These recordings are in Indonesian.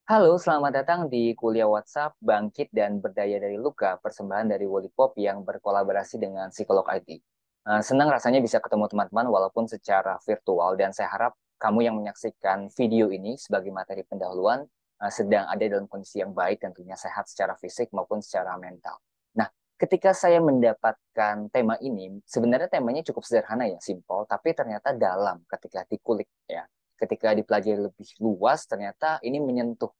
Halo, selamat datang di kuliah WhatsApp Bangkit dan Berdaya dari Luka, persembahan dari Wolipop yang berkolaborasi dengan Psikolog IT. Senang rasanya bisa ketemu teman-teman walaupun secara virtual dan saya harap kamu yang menyaksikan video ini sebagai materi pendahuluan sedang ada dalam kondisi yang baik, tentunya sehat secara fisik maupun secara mental. Nah, ketika saya mendapatkan tema ini, sebenarnya temanya cukup sederhana ya, simpel, tapi ternyata dalam ketika dikulik ya. Ketika dipelajari lebih luas, ternyata ini menyentuh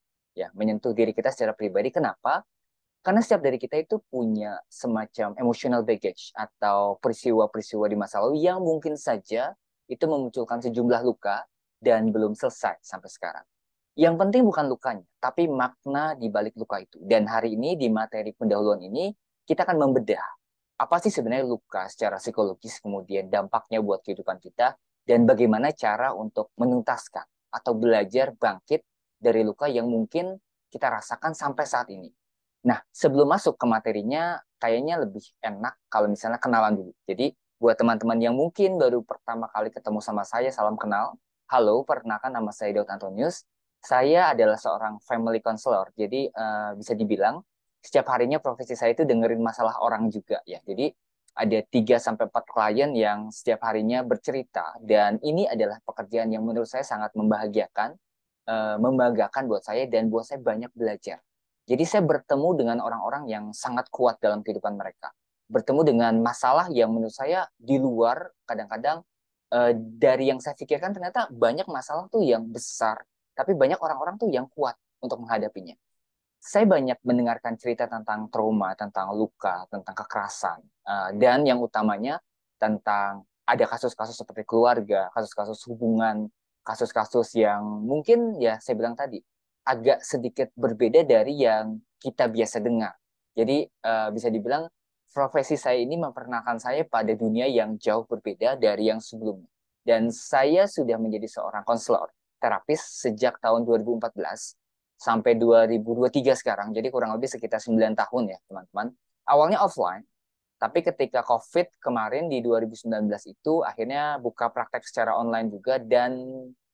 diri kita secara pribadi. Kenapa? Karena setiap dari kita itu punya semacam emotional baggage atau peristiwa-peristiwa di masa lalu yang mungkin saja itu memunculkan sejumlah luka dan belum selesai sampai sekarang. Yang penting bukan lukanya, tapi makna di balik luka itu. Dan hari ini di materi pendahuluan ini kita akan membedah apa sih sebenarnya luka secara psikologis, kemudian dampaknya buat kehidupan kita, dan bagaimana cara untuk menuntaskan atau belajar bangkit dari luka yang mungkin kita rasakan sampai saat ini. Nah, sebelum masuk ke materinya, kayaknya lebih enak kalau misalnya kenalan dulu. Jadi, buat teman-teman yang mungkin baru pertama kali ketemu sama saya, salam kenal. Halo, perkenalkan nama saya Daud Antonius. Saya adalah seorang family counselor. Jadi, bisa dibilang setiap harinya profesi saya itu dengerin masalah orang juga ya. Jadi, ada 3 sampai 4 klien yang setiap harinya bercerita dan ini adalah pekerjaan yang menurut saya sangat membahagiakan, membanggakan buat saya dan buat saya banyak belajar. Jadi saya bertemu dengan orang-orang yang sangat kuat dalam kehidupan mereka. Bertemu dengan masalah yang menurut saya di luar kadang-kadang dari yang saya pikirkan ternyata banyak masalah tuh yang besar, tapi banyak orang-orang tuh yang kuat untuk menghadapinya. Saya banyak mendengarkan cerita tentang trauma, tentang luka, tentang kekerasan, dan yang utamanya tentang ada kasus-kasus seperti keluarga, kasus-kasus hubungan, kasus-kasus yang mungkin ya saya bilang tadi agak sedikit berbeda dari yang kita biasa dengar. Jadi bisa dibilang profesi saya ini memperkenalkan saya pada dunia yang jauh berbeda dari yang sebelumnya. Dan saya sudah menjadi seorang konselor terapis sejak tahun 2014 sampai 2023 sekarang. Jadi kurang lebih sekitar 9 tahun ya, teman-teman. Awalnya offline, tapi ketika COVID kemarin di 2019 itu akhirnya buka praktek secara online juga dan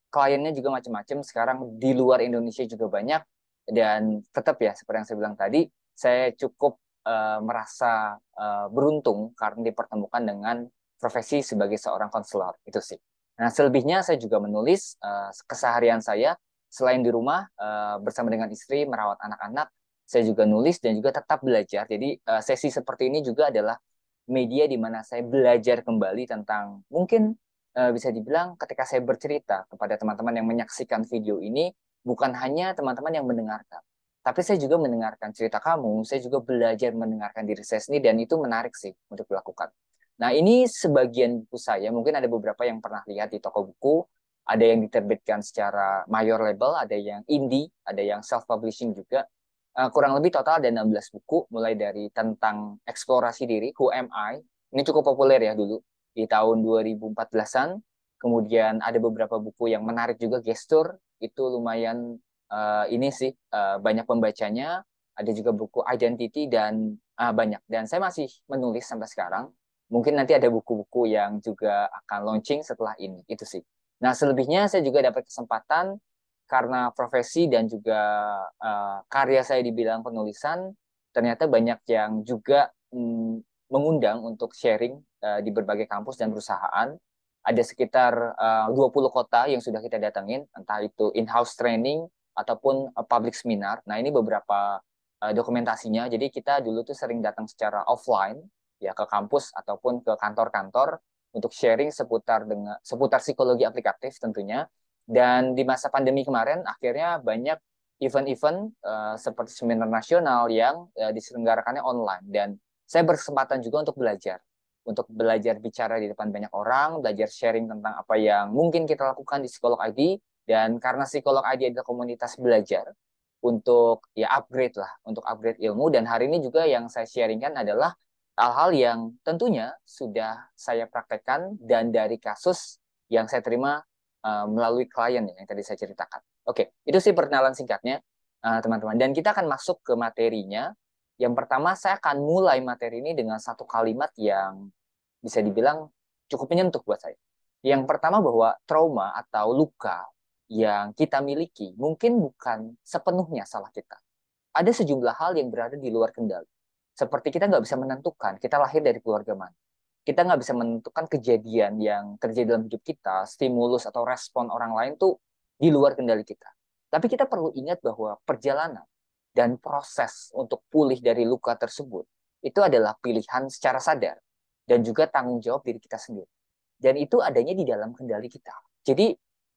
kliennya juga macam-macam. Sekarang di luar Indonesia juga banyak dan tetap ya seperti yang saya bilang tadi, saya cukup merasa beruntung karena dipertemukan dengan profesi sebagai seorang konselor itu sih. Nah, selebihnya saya juga menulis keseharian saya selain di rumah bersama dengan istri merawat anak-anak, saya juga nulis dan juga tetap belajar. Jadi sesi seperti ini juga adalah media di mana saya belajar kembali tentang mungkin bisa dibilang ketika saya bercerita kepada teman-teman yang menyaksikan video ini, bukan hanya teman-teman yang mendengarkan, tapi saya juga mendengarkan cerita kamu, saya juga belajar mendengarkan diri saya sendiri dan itu menarik sih untuk dilakukan. Nah, ini sebagian buku saya, mungkin ada beberapa yang pernah lihat di toko buku, ada yang diterbitkan secara mayor label, ada yang indie, ada yang self-publishing juga. Kurang lebih total ada 16 buku, mulai dari tentang eksplorasi diri, Who Am I? Ini cukup populer ya dulu, di tahun 2014-an. Kemudian ada beberapa buku yang menarik juga, Gestur, itu lumayan ini sih, banyak pembacanya. Ada juga buku Identity dan banyak. Dan saya masih menulis sampai sekarang. Mungkin nanti ada buku-buku yang juga akan launching setelah ini, itu sih. Nah, selebihnya saya juga dapat kesempatan karena profesi dan juga karya saya di bidang penulisan, ternyata banyak yang juga mengundang untuk sharing di berbagai kampus dan perusahaan. Ada sekitar 20 kota yang sudah kita datengin, entah itu in-house training ataupun public seminar. Nah, ini beberapa dokumentasinya. Jadi kita dulu tuh sering datang secara offline ya ke kampus ataupun ke kantor-kantor untuk sharing seputar psikologi aplikatif tentunya. Dan di masa pandemi kemarin, akhirnya banyak event-event seperti seminar nasional yang diselenggarakannya online. Dan saya berkesempatan juga untuk belajar bicara di depan banyak orang, belajar sharing tentang apa yang mungkin kita lakukan di Psikolog ID. Dan karena Psikolog ID adalah komunitas belajar untuk ya upgrade lah, untuk upgrade ilmu. Dan hari ini juga yang saya sharingkan adalah hal-hal yang tentunya sudah saya praktekkan dan dari kasus yang saya terima melalui klien yang tadi saya ceritakan. Oke, itu sih perkenalan singkatnya, teman-teman. Dan kita akan masuk ke materinya. Yang pertama, saya akan mulai materi ini dengan satu kalimat yang bisa dibilang cukup menyentuh buat saya. Yang pertama bahwa trauma atau luka yang kita miliki mungkin bukan sepenuhnya salah kita. Ada sejumlah hal yang berada di luar kendali. Seperti kita nggak bisa menentukan kita lahir dari keluarga mana. Kita nggak bisa menentukan kejadian yang terjadi dalam hidup kita, stimulus atau respon orang lain tuh di luar kendali kita. Tapi kita perlu ingat bahwa perjalanan dan proses untuk pulih dari luka tersebut itu adalah pilihan secara sadar dan juga tanggung jawab diri kita sendiri. Dan itu adanya di dalam kendali kita. Jadi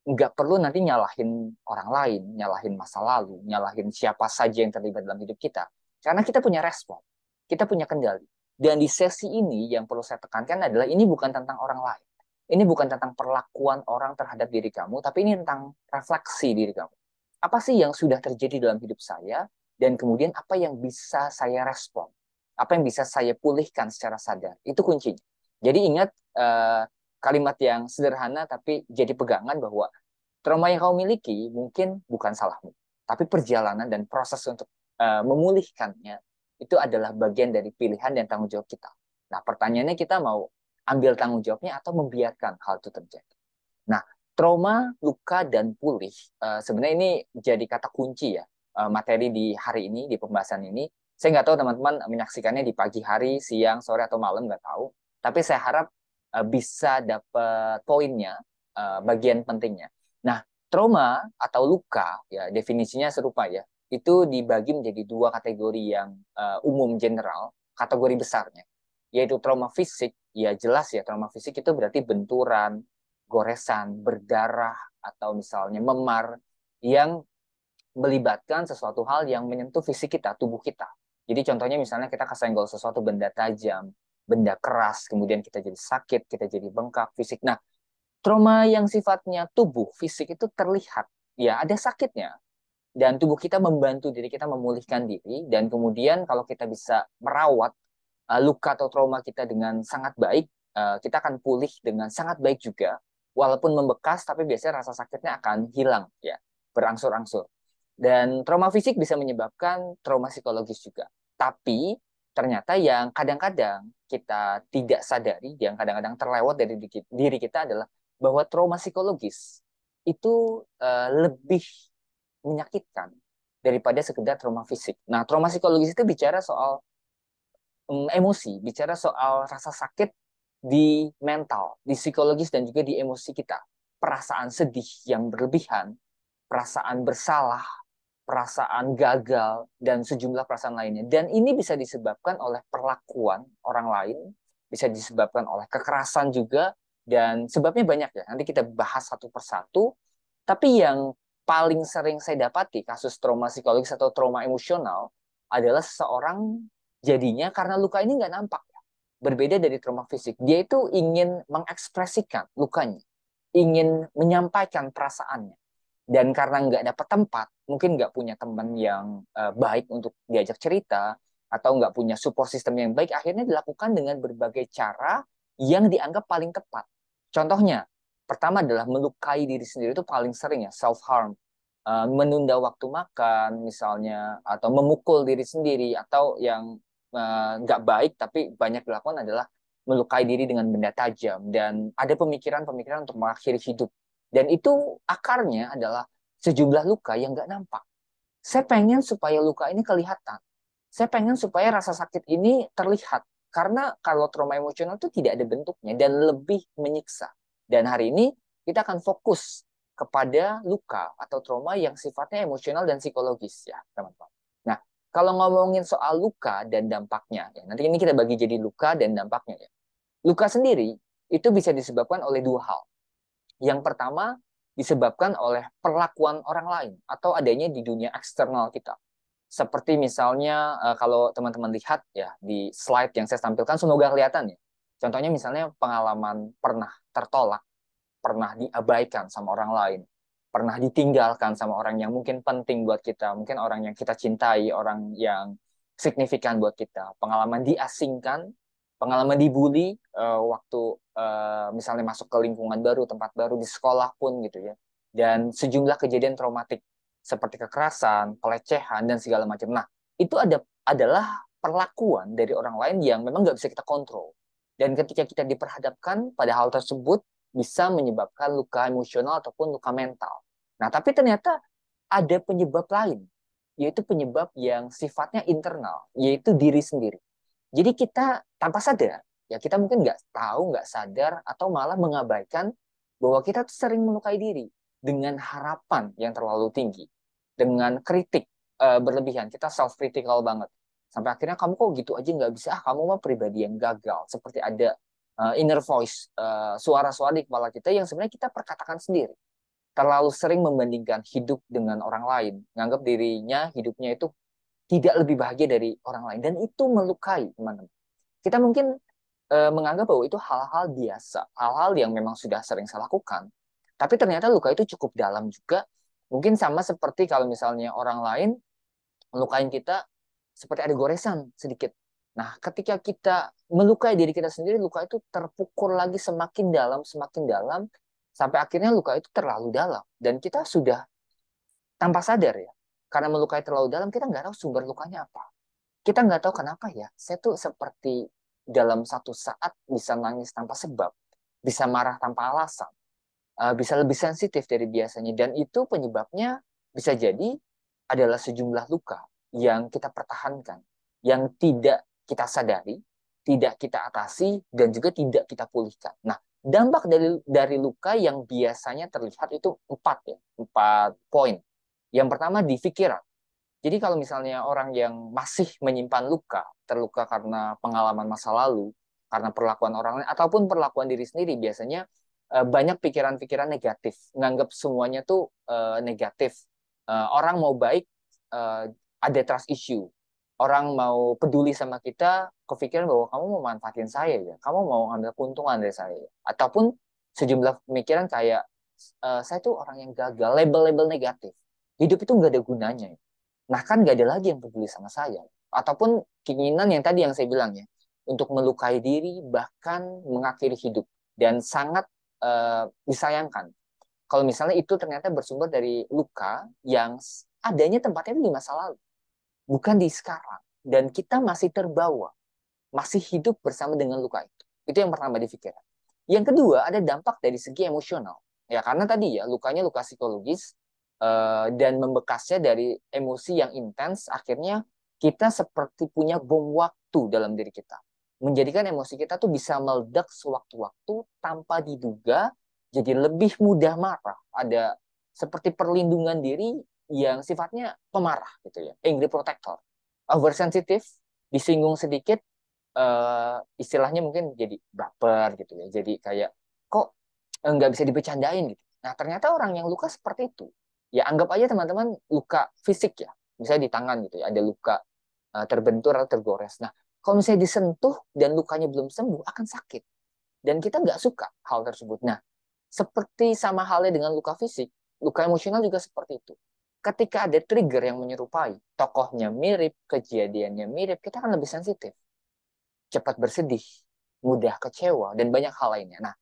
nggak perlu nanti nyalahin orang lain, nyalahin masa lalu, nyalahin siapa saja yang terlibat dalam hidup kita. Karena kita punya respon, kita punya kendali. Dan di sesi ini yang perlu saya tekankan adalah ini bukan tentang orang lain. Ini bukan tentang perlakuan orang terhadap diri kamu, tapi ini tentang refleksi diri kamu. Apa sih yang sudah terjadi dalam hidup saya, dan kemudian apa yang bisa saya respon, apa yang bisa saya pulihkan secara sadar. Itu kuncinya. Jadi ingat kalimat yang sederhana tapi jadi pegangan bahwa trauma yang kamu miliki mungkin bukan salahmu, tapi perjalanan dan proses untuk memulihkannya itu adalah bagian dari pilihan dan tanggung jawab kita. Nah, pertanyaannya kita mau ambil tanggung jawabnya atau membiarkan hal itu terjadi. Nah, trauma, luka, dan pulih sebenarnya ini jadi kata kunci ya materi di hari ini, di pembahasan ini. Saya nggak tahu teman-teman menyaksikannya di pagi hari, siang, sore, atau malam, nggak tahu. Tapi saya harap bisa dapat poinnya, bagian pentingnya. Nah, trauma atau luka, ya definisinya serupa ya, itu dibagi menjadi dua kategori yang umum general, kategori besarnya, yaitu trauma fisik. Ya jelas ya, trauma fisik itu berarti benturan, goresan, berdarah, atau misalnya memar yang melibatkan sesuatu hal yang menyentuh fisik kita, tubuh kita. Jadi contohnya misalnya kita kesenggol sesuatu benda tajam, benda keras, kemudian kita jadi sakit, kita jadi bengkak fisik. Nah, trauma yang sifatnya tubuh, fisik itu terlihat, ya ada sakitnya. Dan tubuh kita membantu diri kita memulihkan diri. Dan kemudian kalau kita bisa merawat luka atau trauma kita dengan sangat baik, kita akan pulih dengan sangat baik juga. Walaupun membekas, tapi biasanya rasa sakitnya akan hilang, ya, berangsur-angsur. Dan trauma fisik bisa menyebabkan trauma psikologis juga. Tapi ternyata yang kadang-kadang kita tidak sadari, yang kadang-kadang terlewat dari diri kita adalah bahwa trauma psikologis itu lebih menyakitkan daripada sekedar trauma fisik. Nah, trauma psikologis itu bicara soal emosi, bicara soal rasa sakit di mental, di psikologis dan juga di emosi kita. Perasaan sedih yang berlebihan, perasaan bersalah, perasaan gagal, dan sejumlah perasaan lainnya. Dan ini bisa disebabkan oleh perlakuan orang lain, bisa disebabkan oleh kekerasan juga, dan sebabnya banyak ya. Nanti kita bahas satu persatu. Tapi yang paling sering saya dapati kasus trauma psikologis atau trauma emosional adalah seseorang jadinya karena luka ini nggak nampak. Berbeda dari trauma fisik. Dia itu ingin mengekspresikan lukanya, ingin menyampaikan perasaannya. Dan karena nggak dapat tempat, mungkin nggak punya teman yang baik untuk diajak cerita, atau nggak punya support system yang baik, akhirnya dilakukan dengan berbagai cara yang dianggap paling tepat. Contohnya, pertama adalah melukai diri sendiri itu paling sering ya, self-harm. Menunda waktu makan misalnya, atau memukul diri sendiri, atau yang nggak baik tapi banyak dilakukan adalah melukai diri dengan benda tajam. Dan ada pemikiran-pemikiran untuk mengakhiri hidup. Dan itu akarnya adalah sejumlah luka yang nggak nampak. Saya pengen supaya luka ini kelihatan. Saya pengen supaya rasa sakit ini terlihat. Karena kalau trauma emosional itu tidak ada bentuknya dan lebih menyiksa. Dan hari ini kita akan fokus kepada luka atau trauma yang sifatnya emosional dan psikologis ya, teman-teman. Nah, kalau ngomongin soal luka dan dampaknya, ya, nanti ini kita bagi jadi luka dan dampaknya ya. Luka sendiri itu bisa disebabkan oleh dua hal. Yang pertama, disebabkan oleh perlakuan orang lain atau adanya di dunia eksternal kita. Seperti misalnya kalau teman-teman lihat ya di slide yang saya tampilkan, semoga kelihatan ya. Contohnya misalnya pengalaman pernah tertolak, pernah diabaikan sama orang lain, pernah ditinggalkan sama orang yang mungkin penting buat kita, mungkin orang yang kita cintai, orang yang signifikan buat kita, pengalaman diasingkan, pengalaman dibully waktu misalnya masuk ke lingkungan baru, tempat baru, di sekolah pun gitu ya, dan sejumlah kejadian traumatik seperti kekerasan, pelecehan, dan segala macam. Nah, itu adalah perlakuan dari orang lain yang memang nggak bisa kita kontrol. Dan ketika kita diperhadapkan pada hal tersebut, bisa menyebabkan luka emosional ataupun luka mental. Nah, tapi ternyata ada penyebab lain, yaitu penyebab yang sifatnya internal, yaitu diri sendiri. Jadi kita tanpa sadar, ya kita mungkin nggak tahu, nggak sadar, atau malah mengabaikan bahwa kita tuh sering melukai diri dengan harapan yang terlalu tinggi, dengan kritik berlebihan. Kita self-critical banget. Sampai akhirnya kamu kok gitu aja nggak bisa, kamu mah pribadi yang gagal. Seperti ada inner voice, suara-suara di kepala kita yang sebenarnya kita perkatakan sendiri. Terlalu sering membandingkan hidup dengan orang lain, nganggap dirinya hidupnya itu tidak lebih bahagia dari orang lain, dan itu melukai, teman-teman. Kita mungkin menganggap bahwa itu hal-hal biasa, hal-hal yang memang sudah sering saya lakukan, tapi ternyata luka itu cukup dalam juga. Mungkin sama seperti kalau misalnya orang lain melukain kita, seperti ada goresan sedikit. Nah, ketika kita melukai diri kita sendiri, luka itu terpukul lagi semakin dalam, sampai akhirnya luka itu terlalu dalam. Dan kita sudah tanpa sadar ya, karena melukai terlalu dalam, kita nggak tahu sumber lukanya apa. Kita nggak tahu kenapa ya, saya tuh seperti dalam satu saat bisa nangis tanpa sebab, bisa marah tanpa alasan, bisa lebih sensitif dari biasanya. Dan itu penyebabnya bisa jadi adalah sejumlah luka yang kita pertahankan, yang tidak kita sadari, tidak kita atasi, dan juga tidak kita pulihkan. Nah, dampak dari luka yang biasanya terlihat itu empat ya, 4 poin. Yang pertama di pikiran. Jadi kalau misalnya orang yang masih menyimpan luka, terluka karena pengalaman masa lalu, karena perlakuan orang lain, ataupun perlakuan diri sendiri, biasanya banyak pikiran-pikiran negatif, nganggap semuanya tuh negatif. Orang mau baik, eh, ada trust issue. Orang mau peduli sama kita, kepikiran bahwa kamu mau manfaatin saya ya, kamu mau ambil keuntungan dari saya ya. Ataupun sejumlah pemikiran kayak, saya tuh orang yang gagal, label-label negatif. Hidup itu nggak ada gunanya ya. Nah, kan nggak ada lagi yang peduli sama saya. Ataupun keinginan yang tadi yang saya bilang ya, untuk melukai diri, bahkan mengakhiri hidup. Dan sangat disayangkan kalau misalnya itu ternyata bersumber dari luka yang adanya tempatnya di masa lalu, bukan di sekarang. Dan kita masih terbawa, masih hidup bersama dengan luka itu. Itu yang pertama di pikiran. Yang kedua, ada dampak dari segi emosional. Ya, karena tadi ya, lukanya luka psikologis, dan membekasnya dari emosi yang intens, akhirnya kita seperti punya bom waktu dalam diri kita. Menjadikan emosi kita tuh bisa meledak sewaktu-waktu tanpa diduga, jadi lebih mudah marah. Ada seperti perlindungan diri yang sifatnya pemarah gitu ya, angry protector. Oversensitif, disinggung sedikit, istilahnya mungkin jadi baper gitu ya. Jadi kayak kok nggak bisa dibecandain gitu. Nah, ternyata orang yang luka seperti itu. Ya anggap aja teman-teman luka fisik ya. Misalnya di tangan gitu ya, ada luka terbentur atau tergores. Nah, kalau misalnya disentuh dan lukanya belum sembuh, akan sakit. Dan kita nggak suka hal tersebut. Nah, seperti sama halnya dengan luka fisik, luka emosional juga seperti itu. Ketika ada trigger yang menyerupai, tokohnya mirip, kejadiannya mirip, kita akan lebih sensitif, cepat bersedih, mudah kecewa, dan banyak hal lainnya. Nah,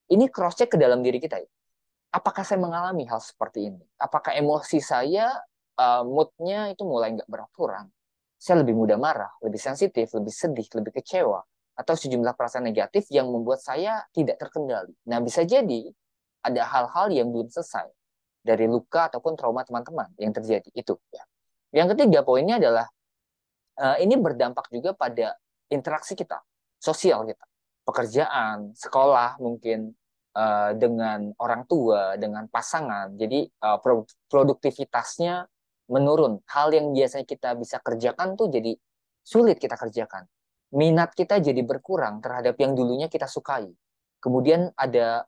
ini cross-check ke dalam diri kita ya. Apakah saya mengalami hal seperti ini? Apakah emosi saya, moodnya itu mulai nggak beraturan? Saya lebih mudah marah, lebih sensitif, lebih sedih, lebih kecewa, atau sejumlah perasaan negatif yang membuat saya tidak terkendali. Nah, bisa jadi ada hal-hal yang belum selesai dari luka ataupun trauma teman-teman yang terjadi itu. Ya. Yang ketiga poinnya adalah ini berdampak juga pada interaksi kita, sosial kita, pekerjaan, sekolah mungkin, dengan orang tua, dengan pasangan. Jadi produktivitasnya menurun. Hal yang biasanya kita bisa kerjakan tuh jadi sulit kita kerjakan. Minat kita jadi berkurang terhadap yang dulunya kita sukai. Kemudian ada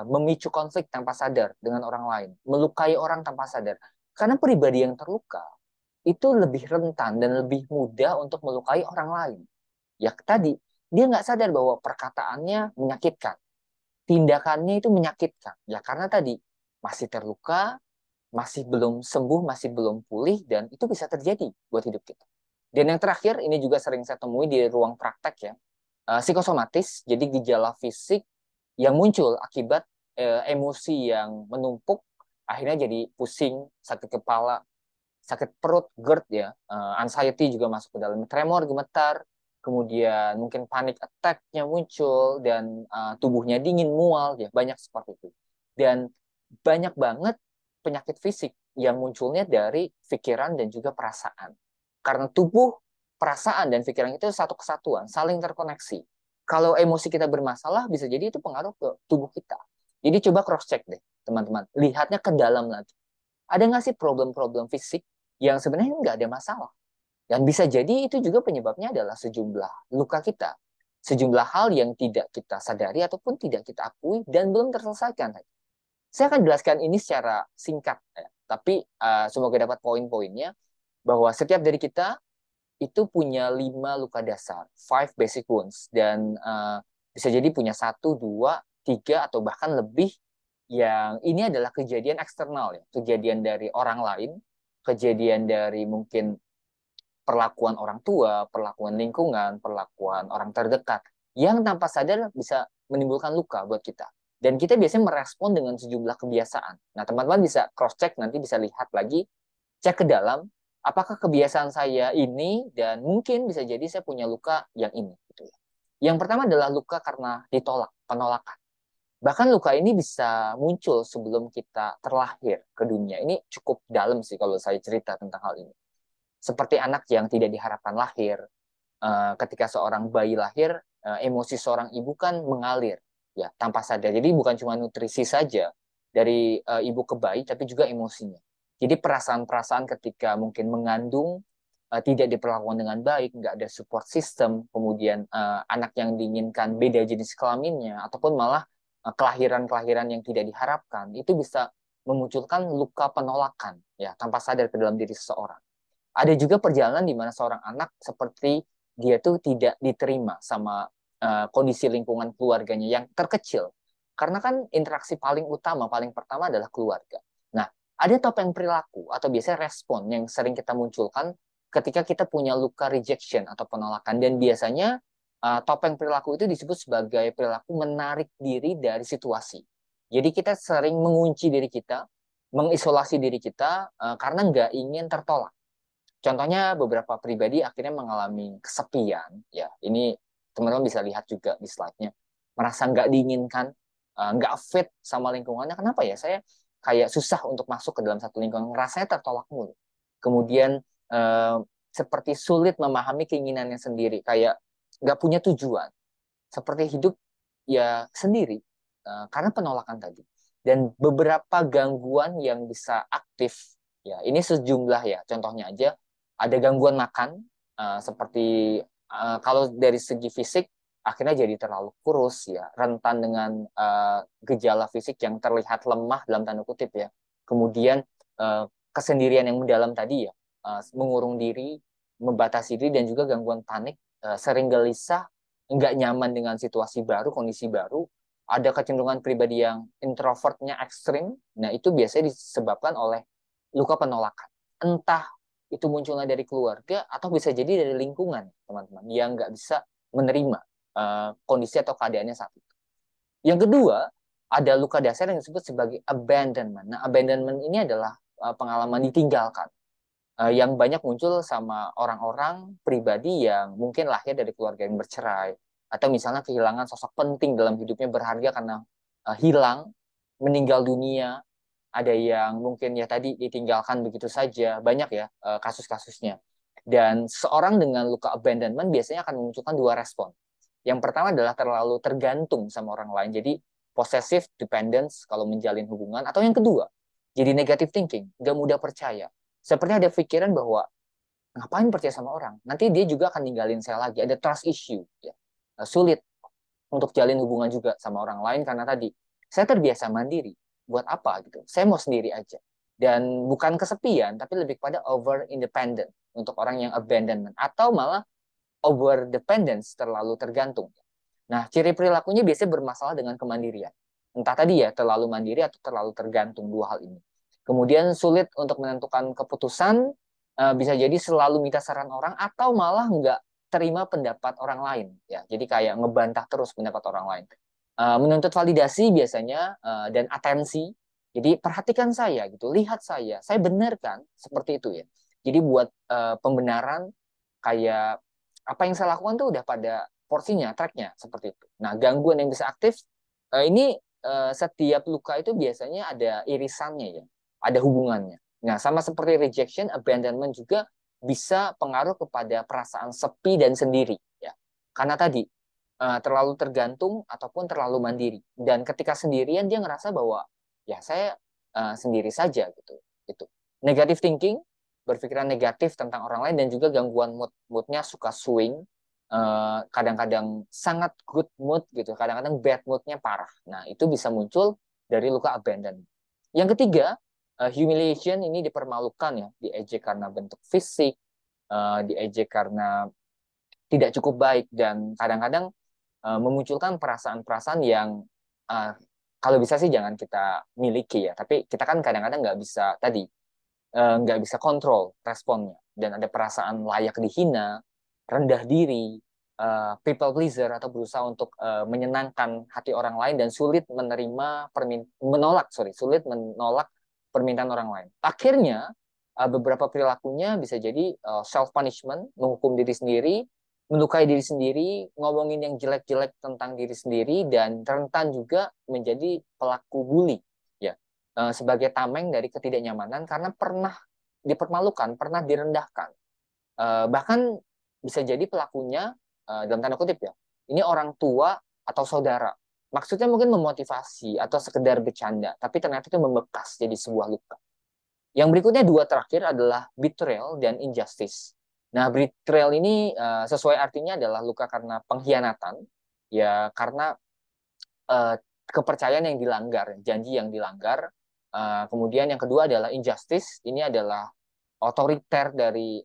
memicu konflik tanpa sadar dengan orang lain, melukai orang tanpa sadar. Karena pribadi yang terluka itu lebih rentan dan lebih mudah untuk melukai orang lain. Ya tadi, dia nggak sadar bahwa perkataannya menyakitkan, tindakannya itu menyakitkan. Ya karena tadi, masih terluka, masih belum sembuh, masih belum pulih, dan itu bisa terjadi buat hidup kita. Dan yang terakhir, ini juga sering saya temui di ruang praktek ya, psikosomatis, jadi gejala fisik yang muncul akibat emosi yang menumpuk, akhirnya jadi pusing, sakit kepala, sakit perut, GERD ya, anxiety juga masuk ke dalam, tremor, gemetar, kemudian mungkin panic attack-nya muncul, dan tubuhnya dingin, mual, ya banyak seperti itu. Dan banyak banget penyakit fisik yang munculnya dari pikiran dan juga perasaan. Karena tubuh, perasaan, dan pikiran itu satu kesatuan, saling terkoneksi. Kalau emosi kita bermasalah, bisa jadi itu pengaruh ke tubuh kita. Jadi coba cross-check deh, teman-teman. Lihatnya ke dalam lagi. Ada nggak sih problem-problem fisik yang sebenarnya nggak ada masalah? Dan bisa jadi itu juga penyebabnya adalah sejumlah luka kita. Sejumlah hal yang tidak kita sadari ataupun tidak kita akui dan belum terselesaikan. Saya akan jelaskan ini secara singkat, ya. Tapi semoga dapat poin-poinnya bahwa setiap dari kita itu punya 5 luka dasar, 5 basic wounds, dan bisa jadi punya 1, 2, 3, atau bahkan lebih yang ini adalah kejadian eksternal, ya, kejadian dari orang lain, kejadian dari mungkin perlakuan orang tua, perlakuan lingkungan, perlakuan orang terdekat, yang tanpa sadar bisa menimbulkan luka buat kita. Dan kita biasanya merespon dengan sejumlah kebiasaan. Nah, teman-teman bisa cross-check, nanti bisa lihat lagi, cek ke dalam, apakah kebiasaan saya ini, dan mungkin bisa jadi saya punya luka yang ini. Gitu ya. Yang pertama adalah luka karena ditolak, penolakan. Bahkan luka ini bisa muncul sebelum kita terlahir ke dunia. Ini cukup dalam sih kalau saya cerita tentang hal ini. Seperti anak yang tidak diharapkan lahir. Ketika seorang bayi lahir, emosi seorang ibu kan mengalir, ya, tanpa sadar. Jadi bukan cuma nutrisi saja dari ibu ke bayi, tapi juga emosinya. Jadi perasaan-perasaan ketika mungkin mengandung tidak diperlakukan dengan baik, nggak ada support system, kemudian anak yang diinginkan beda jenis kelaminnya, ataupun malah kelahiran-kelahiran yang tidak diharapkan, itu bisa memunculkan luka penolakan, ya, tanpa sadar ke dalam diri seseorang. Ada juga perjalanan di mana seorang anak seperti dia tuh tidak diterima sama kondisi lingkungan keluarganya yang terkecil. Karena kan interaksi paling utama, paling pertama adalah keluarga. Nah, ada topeng perilaku atau biasanya respon yang sering kita munculkan ketika kita punya luka rejection atau penolakan. Dan biasanya topeng perilaku itu disebut sebagai perilaku menarik diri dari situasi. Jadi kita sering mengunci diri kita, mengisolasi diri kita karena nggak ingin tertolak. Contohnya beberapa pribadi akhirnya mengalami kesepian, ya. Ini teman-teman bisa lihat juga di slide-nya. Merasa nggak diinginkan, nggak fit sama lingkungannya. Kenapa ya? Saya kayak susah untuk masuk ke dalam satu lingkungan, rasanya tertolak mulu. Kemudian seperti sulit memahami keinginannya sendiri, kayak nggak punya tujuan. Seperti hidup ya sendiri, karena penolakan tadi. Dan beberapa gangguan yang bisa aktif, ya ini sejumlah ya, contohnya aja ada gangguan makan, seperti kalau dari segi fisik akhirnya jadi terlalu kurus, ya, rentan dengan gejala fisik yang terlihat lemah dalam tanda kutip, ya. Kemudian kesendirian yang mendalam tadi, ya, mengurung diri, membatasi diri, dan juga gangguan panik, sering gelisah, nggak nyaman dengan situasi baru, kondisi baru, ada kecenderungan pribadi yang introvertnya ekstrim. Nah, itu biasanya disebabkan oleh luka penolakan. Entah itu munculnya dari keluarga atau bisa jadi dari lingkungan, teman-teman, yang nggak bisa menerima kondisi atau keadaannya saat itu. Yang kedua, ada luka dasar yang disebut sebagai abandonment. Nah, abandonment ini adalah pengalaman ditinggalkan yang banyak muncul sama orang-orang pribadi yang mungkin lahir dari keluarga yang bercerai, atau misalnya kehilangan sosok penting dalam hidupnya berharga karena hilang, meninggal dunia. Ada yang mungkin ya tadi ditinggalkan begitu saja, banyak ya kasus-kasusnya. Dan seorang dengan luka abandonment biasanya akan memunculkan 2 respon. Yang pertama adalah terlalu tergantung sama orang lain, jadi possessive dependence kalau menjalin hubungan. Atau yang kedua, jadi negative thinking, gak mudah percaya. Seperti ada pikiran bahwa ngapain percaya sama orang, nanti dia juga akan ninggalin saya lagi. Ada trust issue, ya. Sulit untuk jalin hubungan juga sama orang lain karena tadi saya terbiasa mandiri. Buat apa gitu? Saya mau sendiri aja. Dan bukan kesepian, tapi lebih pada over independent untuk orang yang abandonment, atau malah over dependence, terlalu tergantung. Nah, ciri perilakunya biasanya bermasalah dengan kemandirian. Entah tadi ya, terlalu mandiri atau terlalu tergantung, 2 hal ini. Kemudian sulit untuk menentukan keputusan, bisa jadi selalu minta saran orang, atau malah nggak terima pendapat orang lain. Ya, jadi kayak ngebantah terus pendapat orang lain. Menuntut validasi biasanya, dan atensi. Jadi perhatikan saya gitu, lihat saya benar kan, seperti itu ya. Jadi buat pembenaran, kayak apa yang saya lakukan tuh udah pada porsinya, tracknya, seperti itu. Nah, gangguan yang bisa aktif, ini setiap luka itu biasanya ada irisannya, ya. ada hubungannya. Nah, sama seperti rejection, abandonment juga bisa pengaruh kepada perasaan sepi dan sendiri, ya. Karena tadi terlalu tergantung ataupun terlalu mandiri. Dan ketika sendirian dia ngerasa bahwa ya saya sendiri saja gitu. Itu. Negative thinking, berpikiran negatif tentang orang lain dan juga gangguan moodnya suka swing. Kadang-kadang sangat good mood gitu, kadang-kadang bad moodnya parah. Nah, itu bisa muncul dari luka abandon. Yang ketiga, humiliation, ini dipermalukan ya, diejek karena bentuk fisik, diejek karena tidak cukup baik, dan kadang-kadang memunculkan perasaan-perasaan yang uh, kalau bisa sih jangan kita miliki ya, tapi kita kan kadang-kadang nggak bisa tadi, nggak bisa kontrol responnya, dan ada perasaan layak dihina, rendah diri, people pleaser atau berusaha untuk menyenangkan hati orang lain dan sulit menerima sulit menolak permintaan orang lain. Akhirnya beberapa perilakunya bisa jadi self punishment, menghukum diri sendiri, melukai diri sendiri, ngomongin yang jelek-jelek tentang diri sendiri, dan rentan juga menjadi pelaku bully, ya, sebagai tameng dari ketidaknyamanan karena pernah dipermalukan, pernah direndahkan. Bahkan bisa jadi pelakunya, dalam tanda kutip ya, ini orang tua atau saudara. Maksudnya mungkin memotivasi atau sekedar bercanda, tapi ternyata itu membekas jadi sebuah luka. Yang berikutnya dua terakhir adalah betrayal dan injustice. Nah, betrayal ini sesuai artinya adalah luka karena pengkhianatan, ya karena uh, kepercayaan yang dilanggar, janji yang dilanggar. Kemudian yang kedua adalah injustice, ini adalah otoriter dari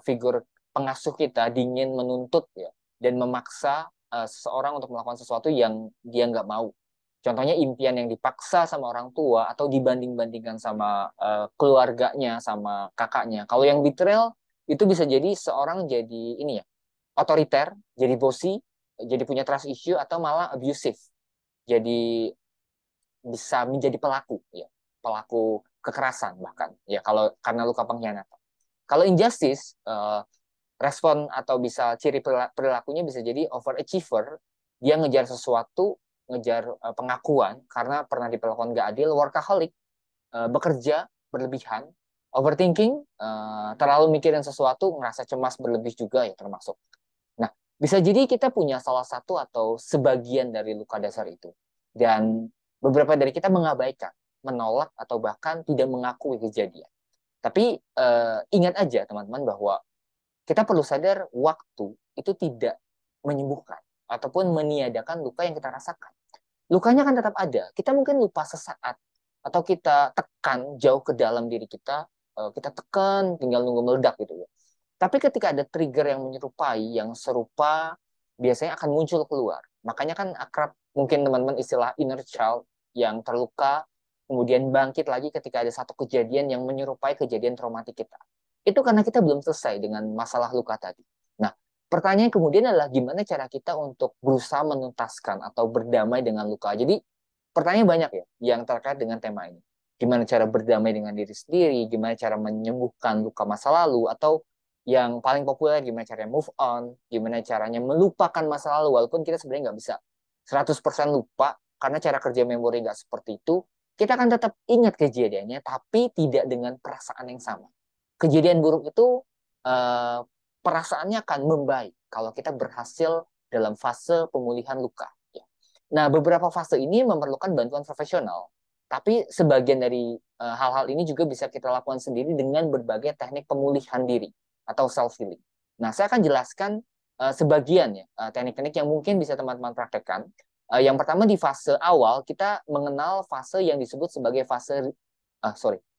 figur pengasuh kita, dingin menuntut ya, dan memaksa seseorang untuk melakukan sesuatu yang dia nggak mau. Contohnya impian yang dipaksa sama orang tua atau dibanding-bandingkan sama keluarganya, sama kakaknya. Kalau yang betrayal itu bisa jadi seorang jadi ini ya, otoriter, jadi bossy, jadi punya trust issue atau malah abusive. Jadi bisa menjadi pelaku ya, pelaku kekerasan bahkan ya kalau karena luka pengkhianatan. Kalau injustice, respon atau bisa ciri perilakunya bisa jadi overachiever, dia ngejar sesuatu, ngejar pengakuan karena pernah diperlakukan nggak adil, workaholic, bekerja berlebihan, overthinking, terlalu mikirin sesuatu, ngerasa cemas berlebih juga ya termasuk. Nah, bisa jadi kita punya salah satu atau sebagian dari luka dasar itu. Dan beberapa dari kita mengabaikan, menolak, atau bahkan tidak mengakui kejadian. Tapi ingat aja teman-teman bahwa kita perlu sadar waktu itu tidak menyembuhkan ataupun meniadakan luka yang kita rasakan. Lukanya kan tetap ada. Kita mungkin lupa sesaat atau kita tekan jauh ke dalam diri kita, kita tekan tinggal nunggu meledak gitu ya. Tapi ketika ada trigger yang menyerupai, yang serupa, biasanya akan muncul keluar. Makanya kan akrab mungkin teman-teman istilah inner child yang terluka, kemudian bangkit lagi ketika ada satu kejadian yang menyerupai kejadian traumatik kita. Itu karena kita belum selesai dengan masalah luka tadi. Nah, pertanyaan kemudian adalah gimana cara kita untuk berusaha menuntaskan atau berdamai dengan luka. Jadi pertanyaan banyak ya yang terkait dengan tema ini. Gimana cara berdamai dengan diri sendiri, gimana cara menyembuhkan luka masa lalu, atau yang paling populer gimana caranya move on, gimana caranya melupakan masa lalu, walaupun kita sebenarnya nggak bisa 100% lupa, karena cara kerja memori nggak seperti itu, kita akan tetap ingat kejadiannya, tapi tidak dengan perasaan yang sama. Kejadian buruk itu eh, perasaannya akan membaik kalau kita berhasil dalam fase pemulihan luka. Ya. Nah, beberapa fase ini memerlukan bantuan profesional, tapi sebagian dari hal-hal ini juga bisa kita lakukan sendiri dengan berbagai teknik pemulihan diri atau self healing. Nah, saya akan jelaskan sebagian ya teknik-teknik yang mungkin bisa teman-teman praktekkan. Yang pertama di fase awal kita mengenal fase yang disebut sebagai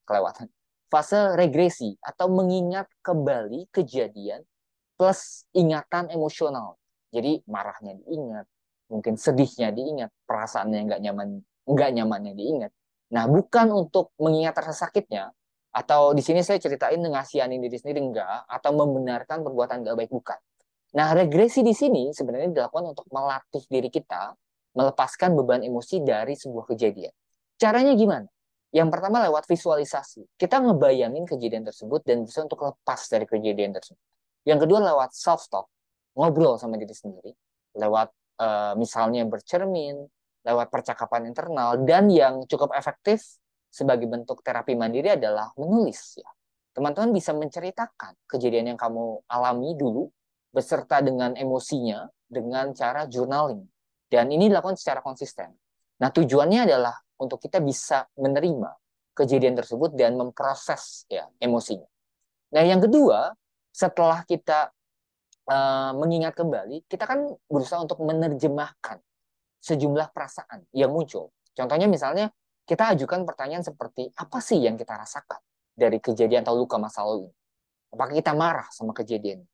kelewatan fase regresi atau mengingat kembali kejadian plus ingatan emosional. Jadi marahnya diingat, mungkin sedihnya diingat, perasaannya nggak nyamannya diingat. Nah, bukan untuk mengingat rasa sakitnya, atau di sini saya ceritain ngasihanin diri sendiri enggak, atau membenarkan perbuatan nggak baik bukan. Nah, regresi di sini sebenarnya dilakukan untuk melatih diri kita melepaskan beban emosi dari sebuah kejadian. Caranya gimana? Yang pertama lewat visualisasi. Kita ngebayangin kejadian tersebut dan bisa untuk lepas dari kejadian tersebut. Yang kedua lewat self-talk, ngobrol sama diri sendiri. Lewat misalnya bercermin, lewat percakapan internal, dan yang cukup efektif sebagai bentuk terapi mandiri adalah menulis ya. Teman-teman bisa menceritakan kejadian yang kamu alami dulu beserta dengan emosinya dengan cara journaling. Dan ini dilakukan secara konsisten. Nah, tujuannya adalah untuk kita bisa menerima kejadian tersebut dan memproses ya emosinya. Nah, yang kedua, setelah kita mengingat kembali, kita kan berusaha untuk menerjemahkan sejumlah perasaan yang muncul. Contohnya misalnya kita ajukan pertanyaan seperti apa sih yang kita rasakan dari kejadian atau luka masa lalu ini? Apakah kita marah sama kejadian?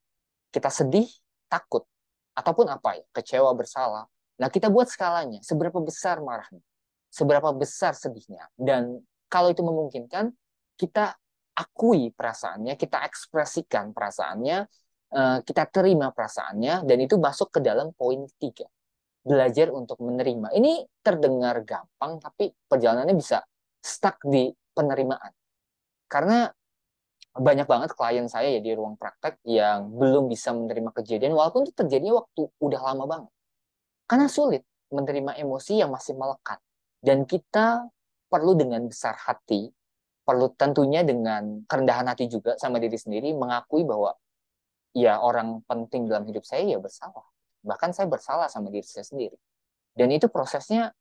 Kita sedih, takut, ataupun apa ya, kecewa, bersalah. Nah, kita buat skalanya, seberapa besar marahnya, seberapa besar sedihnya. Dan kalau itu memungkinkan, kita akui perasaannya, kita ekspresikan perasaannya, kita terima perasaannya, dan itu masuk ke dalam poin ketiga. Belajar untuk menerima. Ini terdengar gampang, tapi perjalanannya bisa stuck di penerimaan. Karena banyak banget klien saya ya di ruang praktek yang belum bisa menerima kejadian, walaupun itu terjadinya waktu udah lama banget. Karena sulit menerima emosi yang masih melekat. Dan kita perlu dengan besar hati, perlu tentunya dengan kerendahan hati juga sama diri sendiri, mengakui bahwa ya orang penting dalam hidup saya ya bersalah. Bahkan saya bersalah sama diri saya sendiri. Dan itu prosesnya,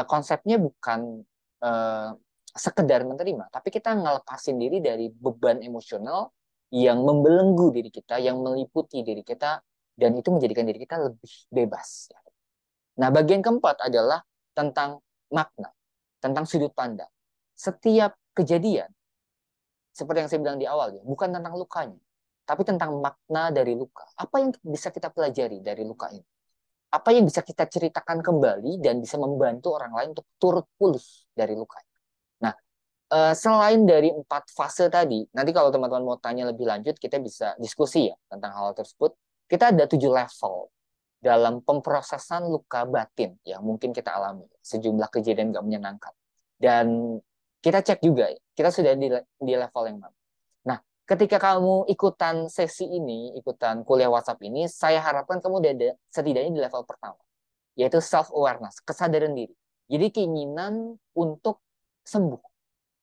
konsepnya bukan eh, sekedar menerima, tapi kita ngelepasin diri dari beban emosional yang membelenggu diri kita, yang meliputi diri kita, dan itu menjadikan diri kita lebih bebas. Nah, bagian keempat adalah tentang makna, tentang sudut pandang. Setiap kejadian, seperti yang saya bilang di awal ya, bukan tentang lukanya, tapi tentang makna dari luka. Apa yang bisa kita pelajari dari luka ini? Apa yang bisa kita ceritakan kembali dan bisa membantu orang lain untuk turut pulih dari luka. Nah, selain dari 4 fase tadi, nanti kalau teman-teman mau tanya lebih lanjut, kita bisa diskusi ya tentang hal tersebut. Kita ada 7 level dalam pemprosesan luka batin yang mungkin kita alami. Sejumlah kejadian gak menyenangkan. Dan kita cek juga, kita sudah di level yang mana. Nah, ketika kamu ikutan sesi ini, ikutan kuliah WhatsApp ini, saya harapkan kamu udah setidaknya di level pertama, yaitu self-awareness, kesadaran diri. Jadi keinginan untuk sembuh,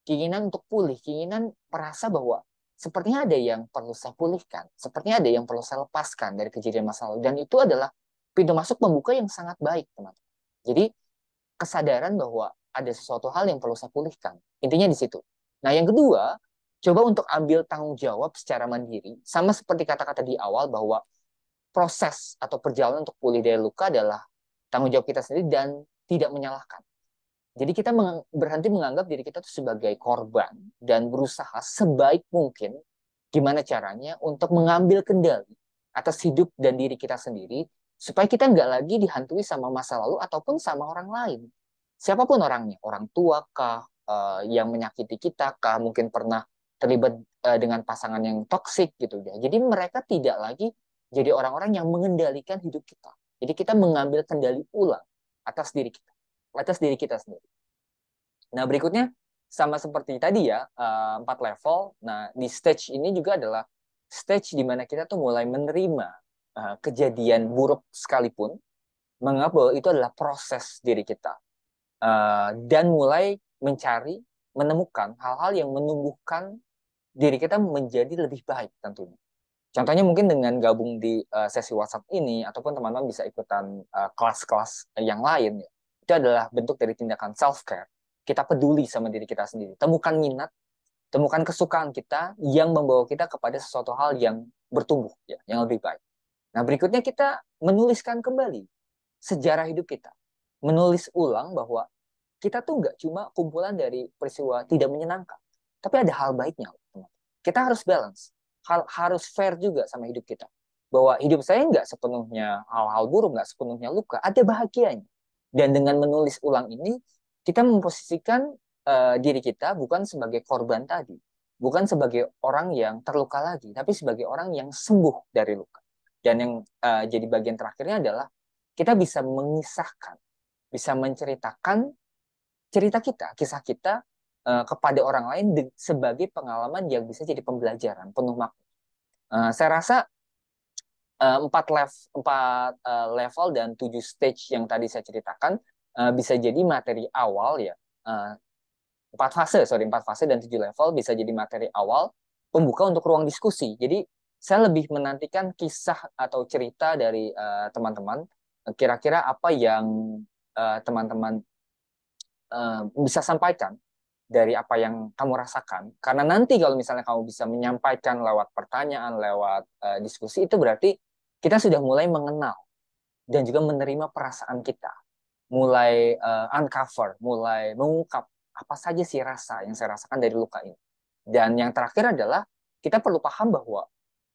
keinginan untuk pulih, keinginan merasa bahwa sepertinya ada yang perlu saya pulihkan, sepertinya ada yang perlu saya lepaskan dari kejadian masa lalu. Dan itu adalah pintu masuk pembuka yang sangat baik, teman-teman. Jadi kesadaran bahwa ada sesuatu hal yang perlu saya pulihkan. Intinya di situ. Nah, yang kedua, coba untuk ambil tanggung jawab secara mandiri. Sama seperti kata-kata di awal bahwa proses atau perjalanan untuk pulih dari luka adalah tanggung jawab kita sendiri dan tidak menyalahkan. Jadi kita berhenti menganggap diri kita itu sebagai korban dan berusaha sebaik mungkin gimana caranya untuk mengambil kendali atas hidup dan diri kita sendiri supaya kita nggak lagi dihantui sama masa lalu ataupun sama orang lain. Siapapun orangnya, orang tua kah, yang menyakiti kita kah, mungkin pernah terlibat dengan pasangan yang toksik gitu ya. Jadi mereka tidak lagi jadi orang-orang yang mengendalikan hidup kita. Jadi kita mengambil kendali ulang atas diri kita, atas diri kita sendiri. Nah, berikutnya sama seperti tadi ya, 4 level. Nah, di stage ini juga adalah stage di mana kita tuh mulai menerima kejadian buruk sekalipun, menganggap bahwa itu adalah proses diri kita. Dan mulai mencari, menemukan hal-hal yang menumbuhkan diri kita menjadi lebih baik tentunya. Contohnya mungkin dengan gabung di sesi WhatsApp ini, ataupun teman-teman bisa ikutan kelas-kelas yang lain. Ya. Itu adalah bentuk dari tindakan self-care. Kita peduli sama diri kita sendiri. Temukan minat, temukan kesukaan kita yang membawa kita kepada sesuatu hal yang bertumbuh, ya, yang lebih baik. Nah, berikutnya kita menuliskan kembali sejarah hidup kita. Menulis ulang bahwa kita tuh nggak cuma kumpulan dari peristiwa tidak menyenangkan, tapi ada hal baiknya. Kita harus balance, harus fair juga sama hidup kita. Bahwa hidup saya nggak sepenuhnya hal-hal buruk, nggak sepenuhnya luka, ada bahagianya. Dan dengan menulis ulang ini, kita memposisikan diri kita bukan sebagai korban tadi, bukan sebagai orang yang terluka lagi, tapi sebagai orang yang sembuh dari luka. Dan yang jadi bagian terakhirnya adalah kita bisa mengisahkan, bisa menceritakan cerita kita, kisah kita kepada orang lain sebagai pengalaman yang bisa jadi pembelajaran penuh makna. Saya rasa 4 level dan 7 stage yang tadi saya ceritakan bisa jadi materi awal ya, empat fase dan 7 level bisa jadi materi awal pembuka untuk ruang diskusi. Jadi saya lebih menantikan kisah atau cerita dari teman-teman, kira-kira apa yang teman-teman bisa sampaikan dari apa yang kamu rasakan. Karena nanti kalau misalnya kamu bisa menyampaikan lewat pertanyaan, lewat diskusi, itu berarti kita sudah mulai mengenal dan juga menerima perasaan kita, mulai uncover, mulai mengungkap apa saja sih rasa yang saya rasakan dari luka ini. Dan yang terakhir adalah kita perlu paham bahwa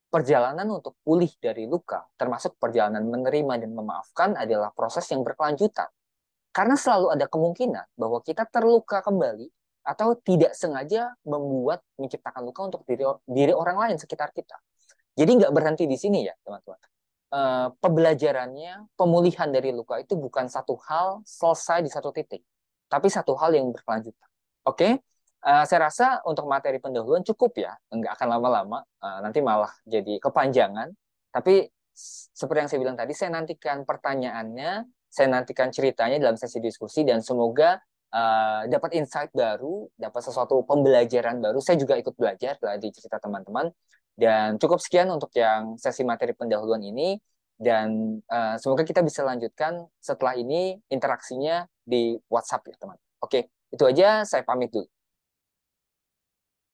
perjalanan untuk pulih dari luka, termasuk perjalanan menerima dan memaafkan, adalah proses yang berkelanjutan. Karena selalu ada kemungkinan bahwa kita terluka kembali atau tidak sengaja menciptakan luka untuk diri orang lain sekitar kita. Jadi nggak berhenti di sini ya, teman-teman. Pembelajarannya, pemulihan dari luka itu bukan satu hal selesai di satu titik, tapi satu hal yang berkelanjutan. Oke, saya rasa untuk materi pendahuluan cukup ya, nggak akan lama-lama, nanti malah jadi kepanjangan. Tapi seperti yang saya bilang tadi, saya nantikan pertanyaannya, saya nantikan ceritanya dalam sesi diskusi, dan semoga dapat insight baru, dapat sesuatu pembelajaran baru. Saya juga ikut belajar dari cerita teman-teman. Dan cukup sekian untuk yang sesi materi pendahuluan ini. Dan semoga kita bisa lanjutkan setelah ini interaksinya di WhatsApp ya teman. Oke, itu aja. Saya pamit dulu.